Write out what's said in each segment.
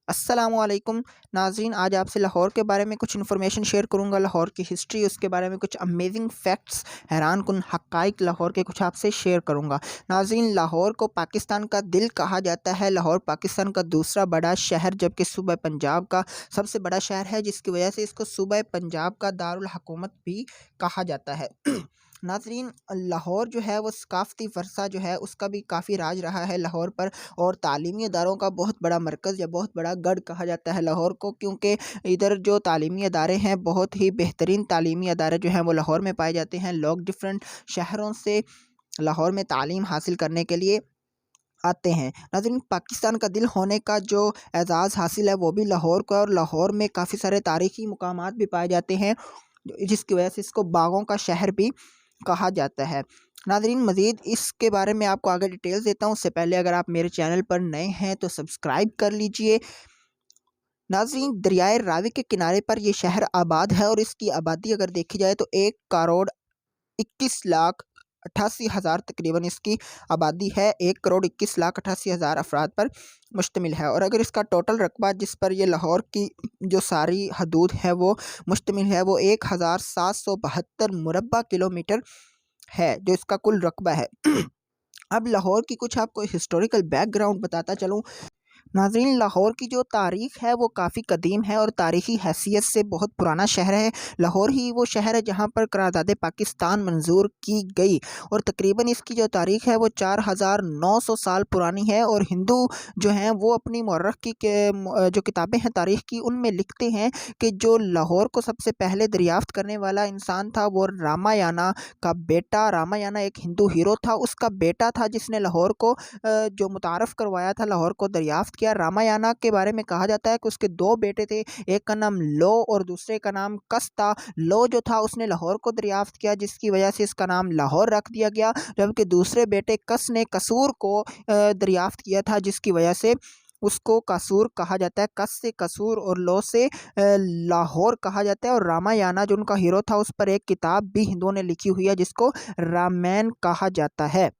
अस्सलामुअलैकुम नाज़रीन, आज आपसे लाहौर के बारे में कुछ इन्फॉर्मेशन शेयर करूंगा। लाहौर की हिस्ट्री, उसके बारे में कुछ अमेजिंग फैक्ट्स, हैरान कुन हक़ाइक़ लाहौर के कुछ आपसे शेयर करूंगा। नाज़रीन, लाहौर को पाकिस्तान का दिल कहा जाता है। लाहौर पाकिस्तान का दूसरा बड़ा शहर जबकि सूबा पंजाब का सबसे बड़ा शहर है, जिसकी वजह से इसको सूबा पंजाब का दारुल हुकूमत भी कहा जाता है। नाज़रीन, लाहौर जो है वो सकाफ़ती वर्सा जो है उसका भी काफ़ी राज रहा है लाहौर पर। और तालीमी इदारों का बहुत बड़ा मरकज़ या बहुत बड़ा गढ़ कहा जाता है लाहौर को, क्योंकि इधर जो तालीमी अदारे हैं, बहुत ही बेहतरीन तालीमी अदारे जो हैं वो लाहौर में पाए जाते हैं। लोग डिफरेंट शहरों से लाहौर में तालीम हासिल करने के लिए आते हैं। नाज़रीन, पाकिस्तान का दिल होने का जो एज़ाज़ हासिल है वो भी लाहौर को है, और लाहौर में काफ़ी सारे तारीख़ी मुकामात भी पाए जाते हैं, जिसकी वजह से इसको बागों का शहर भी कहा जाता है। नाज़रीन, मज़ीद इसके बारे में आपको आगे डिटेल्स देता हूँ। उससे पहले अगर आप मेरे चैनल पर नए हैं तो सब्सक्राइब कर लीजिए। नाज़रीन, दरियाए रावी के किनारे पर ये शहर आबाद है, और इसकी आबादी अगर देखी जाए तो 1,21,88,000 तकरीबन इसकी आबादी है। 1,21,88,000 अफराद पर मुश्तमिल है। और अगर इसका टोटल रकबा जिस पर ये लाहौर की जो सारी हदूद है वो मुश्तमिल है, वो 1,772 मुरब्बा किलोमीटर है, जो इसका कुल रकबा है। अब लाहौर की कुछ आपको हिस्टोरिकल बैकग्राउंड बताता चलूँ। नाज़रीन, लाहौर की जो तारीख़ है वो काफ़ी कदीम है और तारीख़ी हैसियत से बहुत पुराना शहर है। लाहौर ही वो शहर है जहाँ पर करारदाद पाकिस्तान मंजूर की गई, और तकरीबन इसकी जो तारीख़ है वो 4,900 साल पुरानी है। और हिंदू जो हैं वो अपनी मौर्रख की जो किताबें हैं तारीख़ की, उनमें लिखते हैं कि जो लाहौर को सबसे पहले दरियाफ़्त करने वाला इंसान था वो रामायणा का बेटा, रामायणा एक हिंदू हीरो था, उसका बेटा था जिसने लाहौर को जो मुतारफ़ करवाया था, लाहौर को दरियाफ़्त किया। रामायणा के बारे में कहा जाता है कि उसके 2 बेटे थे, एक का नाम लो और दूसरे का नाम कस था। लो जो था उसने लाहौर को दरियाफ़्त किया, जिसकी वजह से इसका नाम लाहौर रख दिया गया, जबकि दूसरे बेटे कस ने कसूर को दरियाफ़्त किया था, जिसकी वजह से उसको कसूर कहा जाता है। कस से कसूर और लो से लाहौर कहा जाता है। और रामायणा जो उनका हीरो था, उस पर एक किताब भी हिंदुओं ने लिखी हुई है जिसको रामायण कहा जाता है।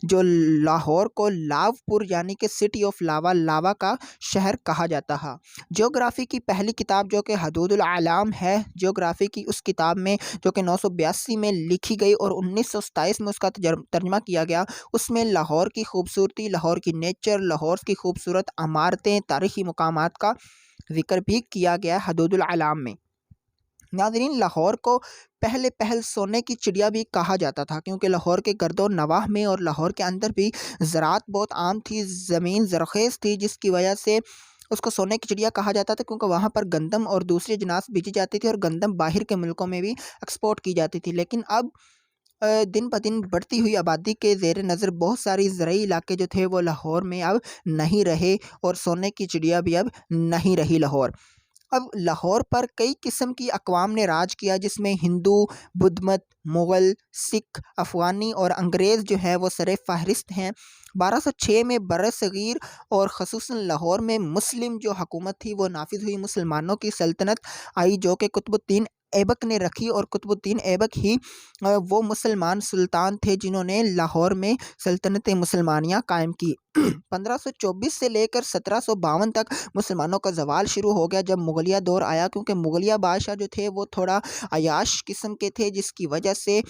जो लाहौर को लावपुर यानी कि सिटी ऑफ लावा, लावा का शहर कहा जाता है। ज्योग्राफ़ी की पहली किताब जो कि हदूदुल आलाम है, ज्योग्राफ़ी की उस किताब में जो कि 982 में लिखी गई और 1927 में उसका तर्जमा किया गया, उसमें लाहौर की खूबसूरती, लाहौर की नेचर, लाहौर की खूबसूरत इमारतें, तारीख़ी मकामात का ज़िक्र भी किया गया है हदूदुल आलाम में। नाज़रीन, लाहौर को पहले पहल सोने की चिड़िया भी कहा जाता था, क्योंकि लाहौर के गर्दो नवाह में और लाहौर के अंदर भी ज़राअत बहुत आम थी, ज़मीन ज़रख़ेज़ थी, जिसकी वजह से उसको सोने की चिड़िया कहा जाता था, क्योंकि वहाँ पर गंदम और दूसरी अजनास बेची जाती थी, और गंदम बाहर के मुल्कों में भी एक्सपोर्ट की जाती थी। लेकिन अब दिन ब दिन बढ़ती हुई आबादी के ज़ेर नज़र बहुत सारी ज़रई इलाके जो थे वो लाहौर में अब नहीं रहे, और सोने की चिड़िया भी अब नहीं रही लाहौर। अब लाहौर पर कई किस्म की अक़वाम ने राज किया, जिसमें हिंदू, बुद्धमत, मुग़ल, सिख, अफ़गानी और अंग्रेज़ जो है वो सर-ए-फ़हरिस्त हैं। 1206 में बरसग़ीर और ख़ुसूसन लाहौर में मुस्लिम जो हुकूमत थी वो नाफिज़ हुई, मुसलमानों की सल्तनत आई, जो कि कुतुबुद्दीन ऐबक ने रखी। और कुतुबुद्दीन ऐबक ही वो मुसलमान सुल्तान थे जिन्होंने लाहौर में सल्तनत मुसलमानियाँ कायम की। 1524 से लेकर 1752 तक मुसलमानों का ज़वाल शुरू हो गया, जब मुग़लिया दौर आया, क्योंकि मुग़लिया बादशाह जो थे वो थोड़ा अयाश किस्म के थे, जिसकी वजह से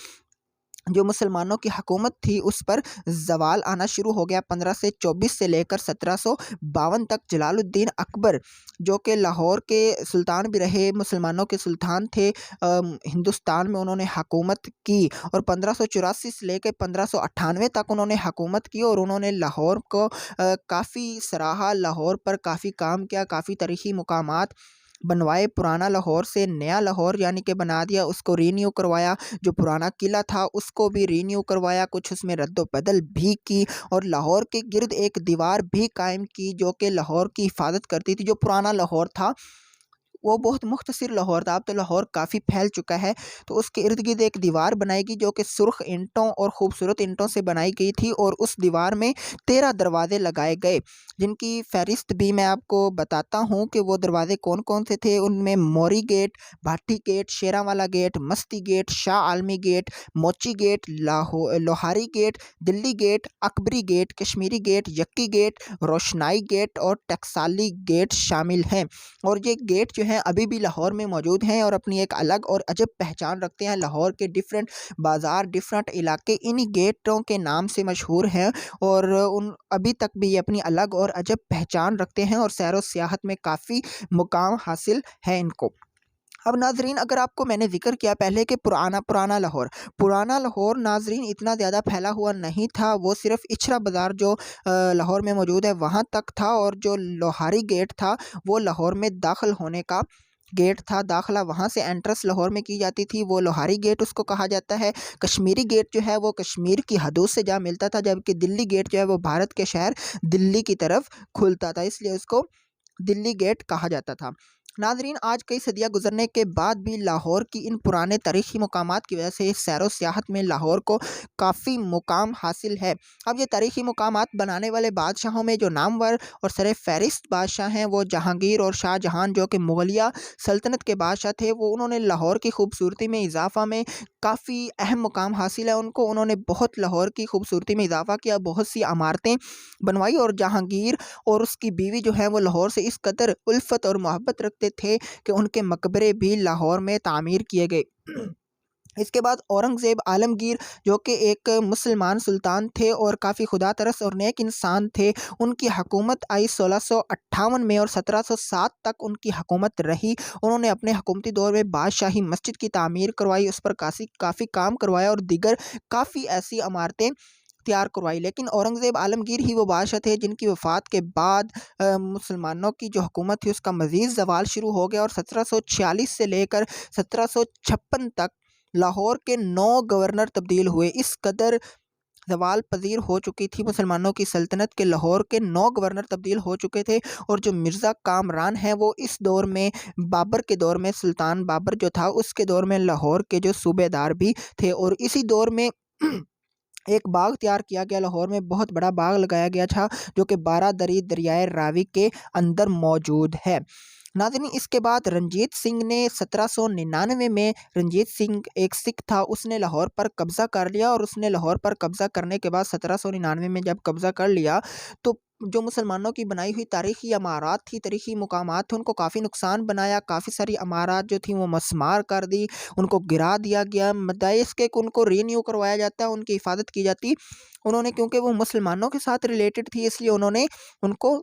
जो मुसलमानों की हुकूमत थी उस पर ज़वाल आना शुरू हो गया। 1524 से लेकर 1752 तक जलालुद्दीन अकबर, जो कि लाहौर के सुल्तान भी रहे, मुसलमानों के सुल्तान थे हिंदुस्तान में, उन्होंने हुकूमत की। और 1584 से लेकर 1598 तक उन्होंने हुकूमत की, और उन्होंने लाहौर को काफ़ी सराहा, लाहौर पर काफ़ी काम किया, काफ़ी तारीख़ी मुकामात बनवाए। पुराना लाहौर से नया लाहौर यानी कि बना दिया, उसको रीन्यू करवाया। जो पुराना किला था उसको भी रीन्यू करवाया, कुछ उसमें रद्द-ओ-बदल भी की, और लाहौर के गिर्द एक दीवार भी कायम की जो कि लाहौर की हिफाजत करती थी। जो पुराना लाहौर था वो बहुत मुख्तसर लाहौर था। अब तो लाहौर काफ़ी फैल चुका है, तो उसके इर्द गिर्द एक दीवार बनाई गई जो कि सुर्ख ईंटों और खूबसूरत ईंटों से बनाई गई थी, और उस दीवार में 13 दरवाजे लगाए गए, जिनकी फहरिस्त भी मैं आपको बताता हूँ कि वो दरवाजे कौन कौन से थे। उनमें Mori gate, Bhati gate, Sheranwala gate, Masti gate, Shah Alami gate, Mochi gate, Lohari gate, Delhi gate, Akbari gate, Kashmiri gate, Yakki gate, Roshnai gate और टकसाली गेट शामिल हैं। और ये गेट जो हैं अभी भी लाहौर में मौजूद हैं और अपनी एक अलग और अजब पहचान रखते हैं। लाहौर के डिफरेंट बाज़ार, डिफरेंट इलाके इन्हीं गेटों के नाम से मशहूर हैं, और उन अभी तक भी ये अपनी अलग और अजब पहचान रखते हैं और सैर व सियाहत में काफ़ी मुकाम हासिल है इनको। अब नाज़रीन, अगर आपको मैंने ज़िक्र किया पहले कि पुराना लाहौर नाज़रीन इतना ज़्यादा फैला हुआ नहीं था। वो सिर्फ़ इचरा बाज़ार जो लाहौर में मौजूद है वहाँ तक था, और जो लोहारी गेट था वो लाहौर में दाखिल होने का गेट था। दाखिला वहाँ से एंट्रेंस लाहौर में की जाती थी, वो लोहारी गेट उसको कहा जाता है। कश्मीरी गेट जो है वो कश्मीर की हदूद से जा मिलता था, जबकि दिल्ली गेट जो है वो भारत के शहर दिल्ली की तरफ खुलता था, इसलिए उसको दिल्ली गेट कहा जाता था। नाज़रीन, आज कई सदियाँ गुजरने के बाद भी लाहौर की इन पुराने तारीख़ी मुकामात की वजह से सैर व सियाहत में लाहौर को काफ़ी मुकाम हासिल है। अब ये तारीख़ी मुकामात बनाने वाले बादशाहों में जो नामवर और सर फ़हरिस्त बादशाह हैं वो जहांगीर और शाहजहां, जो कि मुग़लिया सल्तनत के बादशाह थे। वो उन्होंने लाहौर की खूबसूरती में इजाफ़ा में काफ़ी अहम मुकाम हासिल है उनको। उन्होंने बहुत लाहौर की खूबसूरती में इजाफ़ा किया, बहुत सी इमारतें बनवाई, और जहांगीर और उसकी बीवी जो है वो लाहौर से इस कदर उल्फत और मोहब्बत रखते थे कि उनके मकबरे भी लाहौर में तामीर किए गए। इसके बाद औरंगज़ेब आलमगीर, जो कि एक मुसलमान सुल्तान थे और काफ़ी खुदा तरस और नेक इंसान थे, उनकी हुकूमत आई 1658 में और 1707 तक उनकी हुकूमत रही। उन्होंने अपने हुकूमती दौर में बादशाही मस्जिद की तामीर करवाई, उस पर काफ़ी काम करवाया और दीगर काफ़ी ऐसी इमारतें तैयार करवाई। लेकिन औरंगज़ेब आलमगीर ही वो बादशाह थे जिनकी वफ़ात के बाद मुसलमानों की जो हुकूमत थी उसका मज़ीद ज़वाल शुरू हो गया, और 1746 से लेकर 1756 तक लाहौर के 9 गवर्नर तब्दील हुए। इस कदर ज़वाल पज़ीर हो चुकी थी मुसलमानों की सल्तनत के लाहौर के 9 गवर्नर तब्दील हो चुके थे। और जो मिर्ज़ा कामरान हैं वो इस दौर में, बाबर के दौर में, सुल्तान बाबर जो था उसके दौर में लाहौर के जो सूबेदार भी थे। और इसी दौर में एक बाग तैयार किया गया, लाहौर में बहुत बड़ा बाग लगाया गया था, जो कि 12 दरी दरियाए रावी के अंदर मौजूद है। नाज़रीन, इसके बाद रंजीत सिंह ने 1799 में, रंजीत सिंह एक सिख था, उसने लाहौर पर कब्ज़ा कर लिया, और उसने लाहौर पर कब्ज़ा करने के बाद 1799 में जब कब्ज़ा कर लिया तो जो मुसलमानों की बनाई हुई तारीख़ी इमारत थी, तारीख़ी मुकामात थे, उनको काफ़ी नुकसान बनाया। काफ़ी सारी इमारत जो थी वो मस्मार कर दी, उनको गिरा दिया गया। बजाय इसके कि उनको रीन्यू करवाया जाता है, उनकी हिफाजत की जाती, उन्होंने, क्योंकि वो मुसलमानों के साथ रिलेटेड थी, इसलिए उन्होंने उनको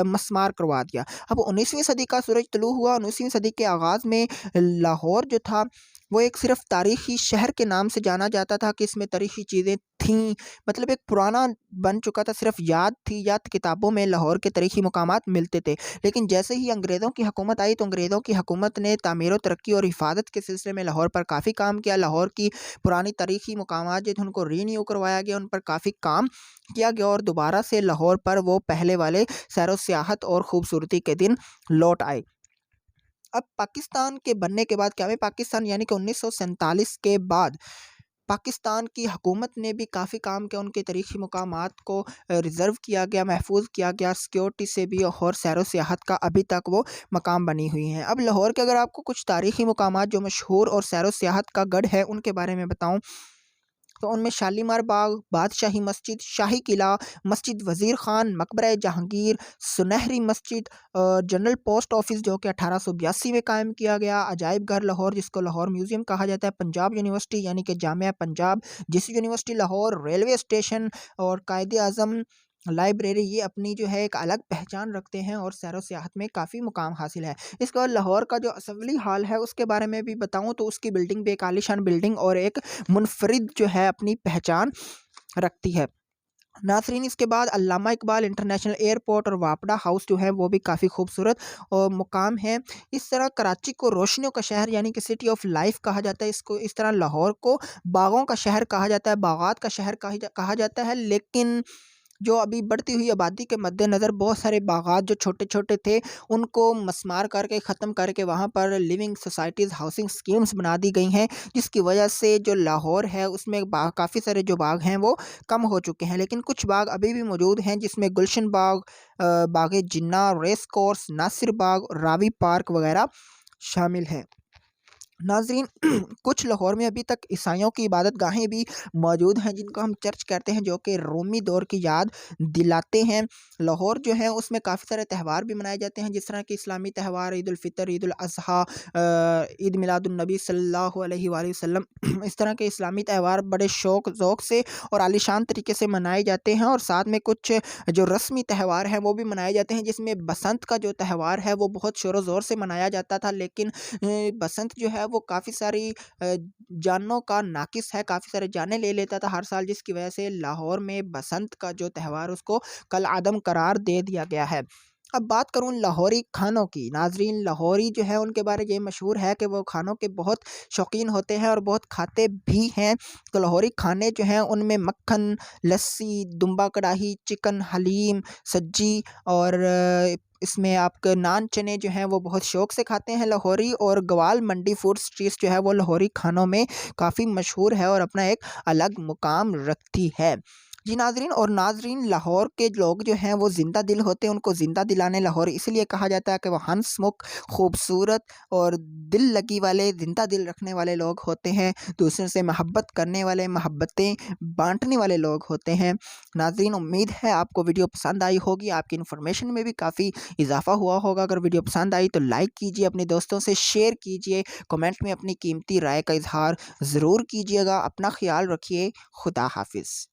मस्मार करवा दिया। अब 19वीं सदी का सूरज तुलू हुआ। 19वीं सदी के आगाज़ में लाहौर जो था वो एक सिर्फ़ तारीख़ी शहर के नाम से जाना जाता था कि इसमें तारीख़ी चीज़ें थीं, मतलब एक पुराना बन चुका था, सिर्फ़ याद थी, या किताबों में लाहौर के तारीख़ी मुकामात मिलते थे। लेकिन जैसे ही अंग्रेज़ों की हुकूमत आई तो अंग्रेज़ों की हुकूमत ने तामीर व तरक्की और हिफाजत के सिलसिले में लाहौर पर काफ़ी काम किया। लाहौर की पुरानी तारीख़ी मुकामात जो थे उनको रीन्यू करवाया गया, उन पर काफ़ी काम किया गया, और दोबारा से लाहौर पर वो पहले वाले सैर व सियाहत और ख़ूबसूरती के दिन लौट आए। अब पाकिस्तान के बनने के बाद, क़याम पाकिस्तान यानी कि 1947 के बाद पाकिस्तान की हुकूमत ने भी काफ़ी काम किया, उनके तारीख़ी मुकामात को रिज़र्व किया गया, महफूज किया गया सिक्योरिटी से भी, और सैर व सियाहत का अभी तक वो मकाम बनी हुई हैं। अब लाहौर के अगर आपको कुछ तारीख़ी मुकामात जो मशहूर और सैर व सियाहत का गढ़ है उनके बारे में बताऊँ, तो उनमें शालीमार बाग, बादशाही मस्जिद, शाही किला, मस्जिद वज़ीर ख़ान, मकबरा जहांगीर, सुनहरी मस्जिद, जनरल पोस्ट ऑफिस जो कि 1882 में कायम किया गया, अजायब घर लाहौर जिसको लाहौर म्यूज़ियम कहा जाता है, पंजाब यूनिवर्सिटी यानी कि जामिया पंजाब, जिस यूनिवर्सिटी लाहौर, रेलवे स्टेशन और कायदे आज़म लाइब्रेरी, ये अपनी जो है एक अलग पहचान रखते हैं और सैर व सियाहत में काफ़ी मुकाम हासिल है। इसके बाद लाहौर का जो असली हाल है उसके बारे में भी बताऊँ तो उसकी बिल्डिंग भी एक आलीशान बिल्डिंग और एक मुनफरिद जो है अपनी पहचान रखती है। नाज़रीन, इसके बाद अल्लामा इकबाल इंटरनेशनल एयरपोर्ट और वापडा हाउस जो है वो भी काफ़ी खूबसूरत और मुकाम है। इस तरह कराची को रोशनियों का शहर यानी कि सिटी ऑफ लाइफ कहा जाता है, इसको इस तरह लाहौर को बागों का शहर कहा जाता है, बागात का शहर कहा जाता है। लेकिन जो अभी बढ़ती हुई आबादी के मद्देनज़र बहुत सारे बागात जो छोटे-छोटे थे, उनको मस्मार करके ख़त्म करके वहाँ पर लिविंग सोसाइटीज़, हाउसिंग स्कीम्स बना दी गई हैं, जिसकी वजह से जो लाहौर है उसमें काफ़ी सारे जो बाग हैं वो कम हो चुके हैं। लेकिन कुछ बाग अभी भी मौजूद हैं, जिसमें गुलशन बाग, बाग जिन्ना, रेस कोर्स, नासिर बाग, रावी पार्क वगैरह शामिल हैं। नाज़रीन, कुछ लाहौर में अभी तक ईसाइयों की इबादत गाहें भी मौजूद हैं, जिनको हम चर्च कहते हैं, जो कि रोमी दौर की याद दिलाते हैं। लाहौर जो है उसमें काफ़ी सारे त्यौहार भी मनाए जाते हैं, जिस तरह के इस्लामी त्यौहार ईद उल फ़ितर, ईद उल अज़हा, ईद मिलादुन नबी सल्लल्लाहु अलैहि वसल्लम। इस तरह के इस्लामी त्यौहार बड़े शौक ज़ौक़ से और आलीशान तरीके से मनाए जाते हैं। और साथ में कुछ जो रस्मी त्यौहार हैं वो भी मनाए जाते हैं, जिसमें बसंत का जो त्यौहार है वो बहुत शोर ज़ोर से मनाया जाता था। लेकिन बसंत जो है वो काफ़ी सारी जानों का नाकिस है, काफ़ी सारी जानें ले लेता था हर साल, जिसकी वजह से लाहौर में बसंत का जो त्यौहार उसको कल आदम करार दे दिया गया है। अब बात करूँ लाहौरी खानों की, नाज़रीन, लाहौरी जो है उनके बारे ये मशहूर है कि वो खानों के बहुत शौकीन होते हैं और बहुत खाते भी हैं। तो लाहौरी खाने जो हैं उनमें मक्खन, लस्सी, दुम्बा कढ़ाई, चिकन हलीम, सज्जी और इसमें आपके नान चने जो हैं वो बहुत शौक से खाते हैं लाहौरी। और ग्वाल मंडी फूड स्ट्रीट जो है वो लाहौरी खानों में काफ़ी मशहूर है और अपना एक अलग मुकाम रखती है। जी नाज़रीन, और नाज़रीन, लाहौर के लोग जो हैं वो ज़िंदा दिल होते हैं, उनको ज़िंदा दिलाने लाहौर इसलिए कहा जाता है कि वो हंसमुख, खूबसूरत और दिल लगी वाले, ज़िंदा दिल रखने वाले लोग होते हैं, दूसरों से मोहब्बत करने वाले, मोहब्बतें बांटने वाले लोग होते हैं। नाज़रीन, उम्मीद है आपको वीडियो पसंद आई होगी, आपकी इन्फॉर्मेशन में भी काफ़ी इजाफा हुआ होगा। अगर वीडियो पसंद आई तो लाइक कीजिए, अपने दोस्तों से शेयर कीजिए, कमेंट में अपनी कीमती राय का इजहार ज़रूर कीजिएगा। अपना ख्याल रखिए। खुदा हाफिज़।